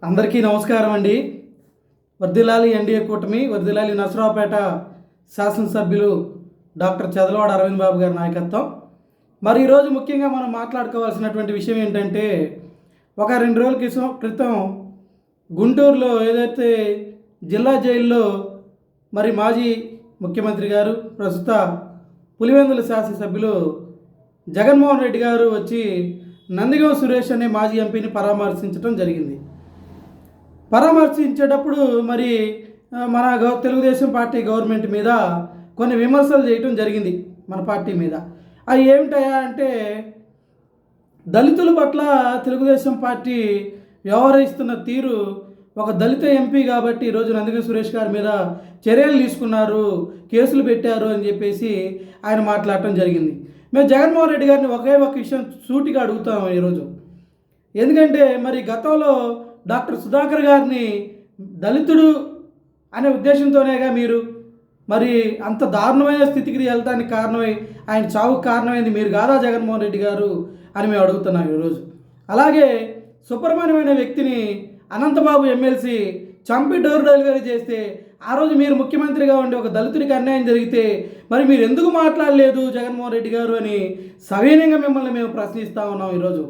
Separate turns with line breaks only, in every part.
అందరికీ నమస్కారం అండి. వర్ధిల్లాలి ఎన్డీఏ కూటమి, వర్ధిల్లాలి నరసరావుపేట శాసనసభ్యులు డాక్టర్ చదలవాడ అరవింద్ బాబు గారి నాయకత్వం. మరి ఈరోజు ముఖ్యంగా మనం మాట్లాడుకోవాల్సినటువంటి విషయం ఏంటంటే, ఒక 2 రోజుల క్రితం గుంటూరులో ఏదైతే జిల్లా జైల్లో మరి మాజీ ముఖ్యమంత్రి గారు, ప్రస్తుత పులివెందుల శాసనసభ్యులు జగన్మోహన్ రెడ్డి గారు వచ్చి నందిగం సురేష్ అనే మాజీ ఎంపీని పరామర్శించడం జరిగింది. పరామర్శించేటప్పుడు మరి మన తెలుగుదేశం పార్టీ గవర్నమెంట్ మీద కొన్ని విమర్శలు చేయటం జరిగింది, మన పార్టీ మీద. అవి ఏమిటాయా అంటే, దళితుల పట్ల తెలుగుదేశం పార్టీ వ్యవహరిస్తున్న తీరు, ఒక దళిత ఎంపీ కాబట్టి ఈరోజు నందిగం సురేష్ గారి మీద చర్యలు తీసుకున్నారు, కేసులు పెట్టారు అని చెప్పేసి ఆయన మాట్లాడటం జరిగింది. మేము జగన్మోహన్ రెడ్డి గారిని ఒకే ఒక విషయం సూటిగా అడుగుతాము ఈరోజు. ఎందుకంటే మరి గతంలో డాక్టర్ సుధాకర్ గారిని దళితుడు అనే ఉద్దేశంతోనేగా మీరు మరి అంత దారుణమైన స్థితికి వెళ్తానికి కారణమై, ఆయన చావుకు కారణమైంది మీరు కాదా జగన్మోహన్ రెడ్డి గారు అని మేము అడుగుతున్నాం ఈరోజు. అలాగే సుబ్రహ్మణ్యమైన వ్యక్తిని అనంతబాబు ఎమ్మెల్సీ చంపి డోర్ డెలివరీ చేస్తే, ఆ రోజు మీరు ముఖ్యమంత్రిగా ఉండి ఒక దళితుడికి అన్యాయం జరిగితే మరి మీరు ఎందుకు మాట్లాడలేదు జగన్మోహన్ రెడ్డి గారు అని సవినయంగా మిమ్మల్ని మేము ప్రశ్నిస్తూ ఉన్నాం. ఈరోజు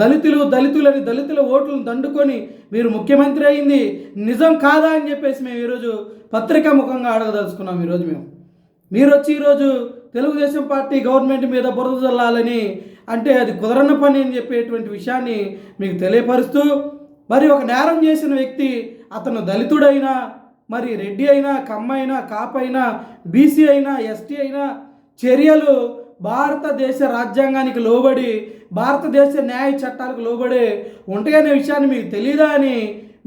దళితులని దళితుల ఓట్లను దండుకొని మీరు ముఖ్యమంత్రి అయింది నిజం కాదా అని చెప్పేసి మేము ఈరోజు పత్రికా ముఖంగా అడగదలుచుకున్నాం. ఈరోజు మీరు వచ్చి ఈరోజు తెలుగుదేశం పార్టీ గవర్నమెంట్ మీద బురద చల్లాలని అంటే అది కుదరన్న పని అని చెప్పేటువంటి విషయాన్ని మీకు తెలియపరుస్తూ, మరి ఒక నేరం చేసిన వ్యక్తి అతను దళితుడైనా, మరి రెడ్డి అయినా, కమ్మ అయినా, కాపైనా, బీసీ అయినా, ఎస్టీ అయినా చర్యలు భారతదేశ రాజ్యాంగానికి లోబడి, భారతదేశ న్యాయ చట్టాలకు లోబడి ఉంటాయనే విషయాన్ని మీకు తెలీదా అని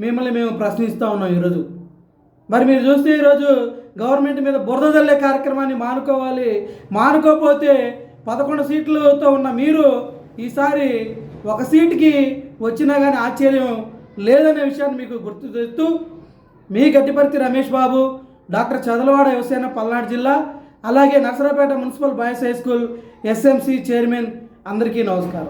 మిమ్మల్ని మేము ప్రశ్నిస్తూ ఉన్నాం ఈరోజు. మరి మీరు చూస్తే ఈరోజు గవర్నమెంట్ మీద బురద జల్లే కార్యక్రమాన్ని మానుకోకపోతే 11 సీట్లతో ఉన్న మీరు ఈసారి 1 సీటుకి వచ్చినా కానీ ఆశ్చర్యం లేదనే విషయాన్ని మీకు గుర్తు చేస్తూ, మీ గడ్డిపర్తి రమేష్ బాబు, డాక్టర్ చదలవాడ యువసేన పల్నాడు జిల్లా, అలాగే Narasaraopet municipal boys high school SMC chairman, అందరికీ నమస్కారం.